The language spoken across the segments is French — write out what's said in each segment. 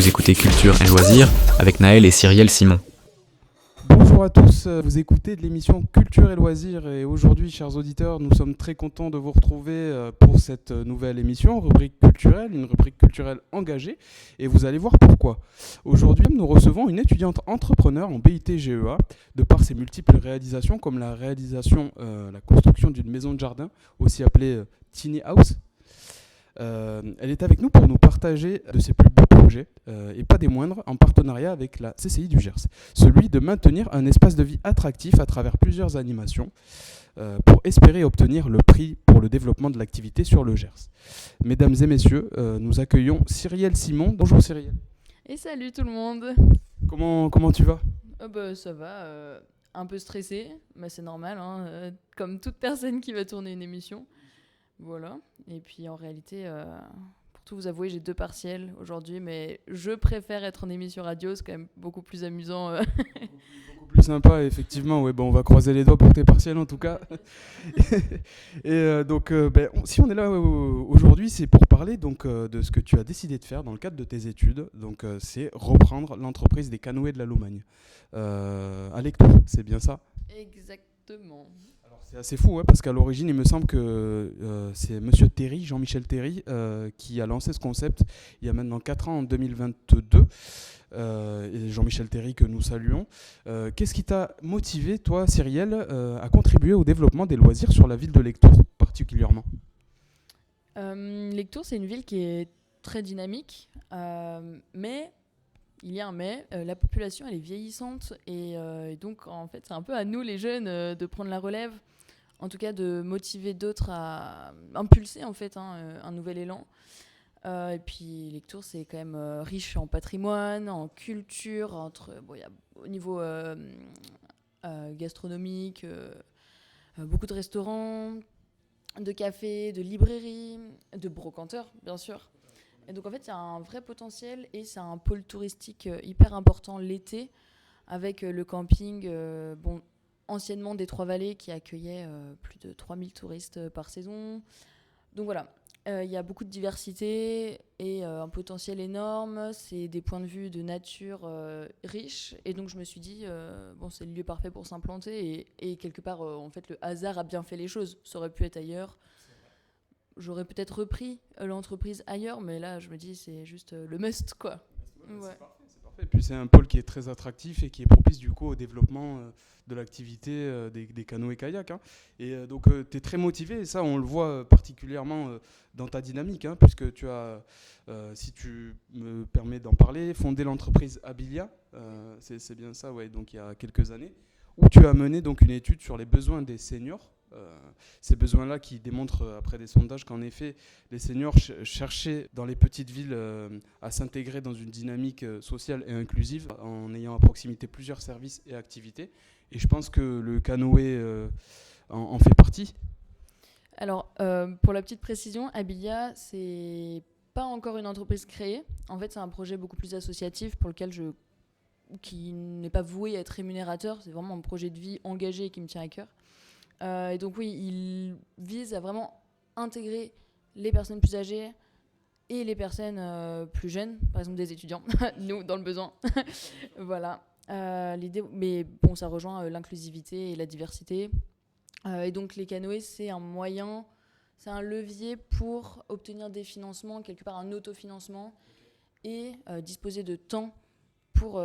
Vous écoutez Culture et Loisirs avec Naël et Cyrielle Simon. Bonjour à tous, vous écoutez de l'émission Culture et Loisirs et aujourd'hui, chers auditeurs, nous sommes très contents de vous retrouver pour cette nouvelle émission, rubrique culturelle, une rubrique culturelle engagée et vous allez voir pourquoi. Aujourd'hui, nous recevons une étudiante entrepreneur en BIT-GEA de par ses multiples réalisations comme la construction d'une maison de jardin, aussi appelée Tiny House. Elle est avec nous pour nous partager de ses plus beaux projets, et pas des moindres, en partenariat avec la CCI du Gers. Celui de maintenir un espace de vie attractif à travers plusieurs animations pour espérer obtenir le prix pour le développement de l'activité sur le Gers. Mesdames et messieurs, nous accueillons Cyrielle Simon. Bonjour Cyrielle. Et salut tout le monde. Comment tu vas ? Ça va, un peu stressée, mais c'est normal, comme toute personne qui va tourner une émission. Voilà, et puis en réalité, pour tout vous avouer, j'ai 2 partiels aujourd'hui, mais je préfère être en émission radio, c'est quand même beaucoup plus amusant. Beaucoup plus sympa, effectivement, ouais, on va croiser les doigts pour tes partiels en tout cas. Si on est là aujourd'hui, c'est pour parler de ce que tu as décidé de faire dans le cadre de tes études, c'est reprendre l'entreprise des canoës de la Lomagne. À Lectoure, c'est bien ça ? Exactement. C'est assez fou, parce qu'à l'origine, il me semble que c'est Monsieur Terry, Jean-Michel Terry, qui a lancé ce concept il y a maintenant 4 ans, en 2022. Et Jean-Michel Terry, que nous saluons. Qu'est-ce qui t'a motivé, toi, Cyrielle, à contribuer au développement des loisirs sur la ville de Lectoure, particulièrement ? Lectoure, c'est une ville qui est très dynamique, mais... Il y a un mais, la population elle est vieillissante et donc en fait c'est un peu à nous les jeunes de prendre la relève, en tout cas de motiver d'autres à impulser en fait un nouvel élan. Et puis Lectoure c'est quand même riche en patrimoine, en culture, y a, au niveau gastronomique, beaucoup de restaurants, de cafés, de librairies, de brocanteurs bien sûr. Et donc en fait, il y a un vrai potentiel et c'est un pôle touristique hyper important l'été avec le camping, anciennement des Trois-Vallées qui accueillait plus de 3000 touristes par saison. Donc voilà, il y a beaucoup de diversité et un potentiel énorme. C'est des points de vue de nature riches. Et donc je me suis dit, c'est le lieu parfait pour s'implanter et quelque part, en fait, le hasard a bien fait les choses. Ça aurait pu être ailleurs. J'aurais peut-être repris l'entreprise ailleurs, mais là, je me dis, c'est juste le must, quoi. Ouais. C'est parfait. Et puis, c'est un pôle qui est très attractif et qui est propice, du coup, au développement de l'activité des canoës et kayaks. Et donc, tu es très motivé, et ça, on le voit particulièrement dans ta dynamique, puisque tu as, si tu me permets d'en parler, fondé l'entreprise Abilia, c'est bien ça, ouais, donc il y a quelques années, où tu as mené donc, une étude sur les besoins des seniors. Ces besoins-là qui démontrent après des sondages qu'en effet les seniors cherchaient dans les petites villes à s'intégrer dans une dynamique sociale et inclusive en ayant à proximité plusieurs services et activités, et je pense que le canoë en fait partie. Alors pour la petite précision, Abilia c'est pas encore une entreprise créée, en fait c'est un projet beaucoup plus associatif pour lequel qui n'est pas voué à être rémunérateur, c'est vraiment un projet de vie engagé et qui me tient à cœur. Et donc oui, il vise à vraiment intégrer les personnes plus âgées et les personnes plus jeunes, par exemple des étudiants, nous dans le besoin. Voilà. L'idée, mais bon, ça rejoint l'inclusivité et la diversité. Et donc les canoës, c'est un moyen, c'est un levier pour obtenir des financements, quelque part un autofinancement, et disposer de temps pour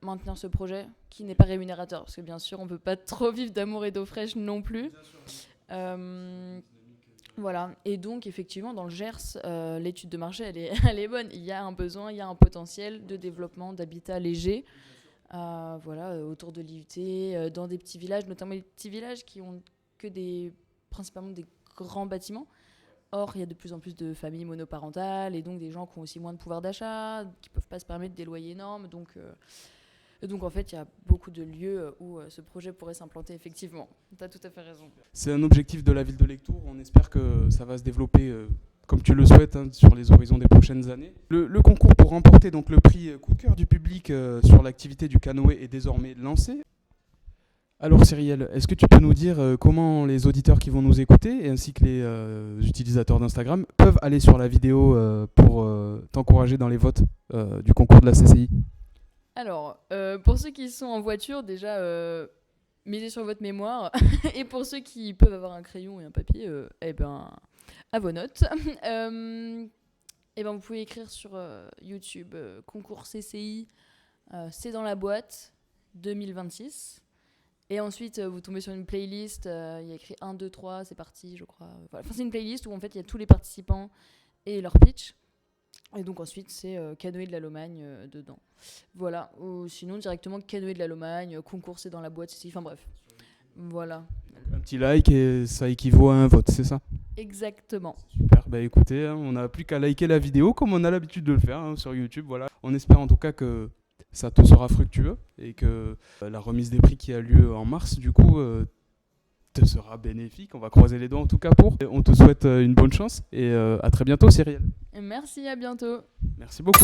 maintenir ce projet qui n'est pas rémunérateur, parce que bien sûr on ne peut pas trop vivre d'amour et d'eau fraîche non plus. Voilà, et donc effectivement dans le Gers, l'étude de marché elle est bonne, il y a un besoin, il y a un potentiel de développement d'habitat léger, autour de l'IUT, dans des petits villages, notamment des petits villages qui ont principalement des grands bâtiments. Or, il y a de plus en plus de familles monoparentales et donc des gens qui ont aussi moins de pouvoir d'achat, qui ne peuvent pas se permettre des loyers énormes. Donc en fait, il y a beaucoup de lieux où ce projet pourrait s'implanter effectivement. Tu as tout à fait raison. C'est un objectif de la ville de Lectoure. On espère que ça va se développer comme tu le souhaites sur les horizons des prochaines années. Le concours pour remporter donc, le prix coup de cœur du public sur l'activité du canoë est désormais lancé. Alors Cyrielle, est-ce que tu peux nous dire comment les auditeurs qui vont nous écouter, ainsi que les utilisateurs d'Instagram, peuvent aller sur la vidéo pour t'encourager dans les votes du concours de la CCI? Alors, pour ceux qui sont en voiture, déjà, misez sur votre mémoire. Et pour ceux qui peuvent avoir un crayon et un papier, eh ben, à vos notes. Eh ben, vous pouvez écrire sur YouTube concours CCI, c'est dans la boîte 2026. Et ensuite, vous tombez sur une playlist, il y a écrit 1, 2, 3, c'est parti, je crois. Voilà. Enfin, c'est une playlist où en fait il y a tous les participants et leur pitch. Et donc ensuite, c'est Canoë de la Lomagne dedans. Voilà. Ou sinon, directement Canoë de la Lomagne, concours c'est dans la boîte, ici. Enfin bref. Voilà. Un petit like et ça équivaut à un vote, c'est ça? Exactement. Super, bah écoutez, hein, on n'a plus qu'à liker la vidéo comme on a l'habitude de le faire hein, sur YouTube. Voilà. On espère en tout cas que ça te sera fructueux et que la remise des prix qui a lieu en mars, du coup, te sera bénéfique. On va croiser les doigts en tout cas pour. Et on te souhaite une bonne chance et à très bientôt, Cyrielle. Merci, à bientôt. Merci beaucoup.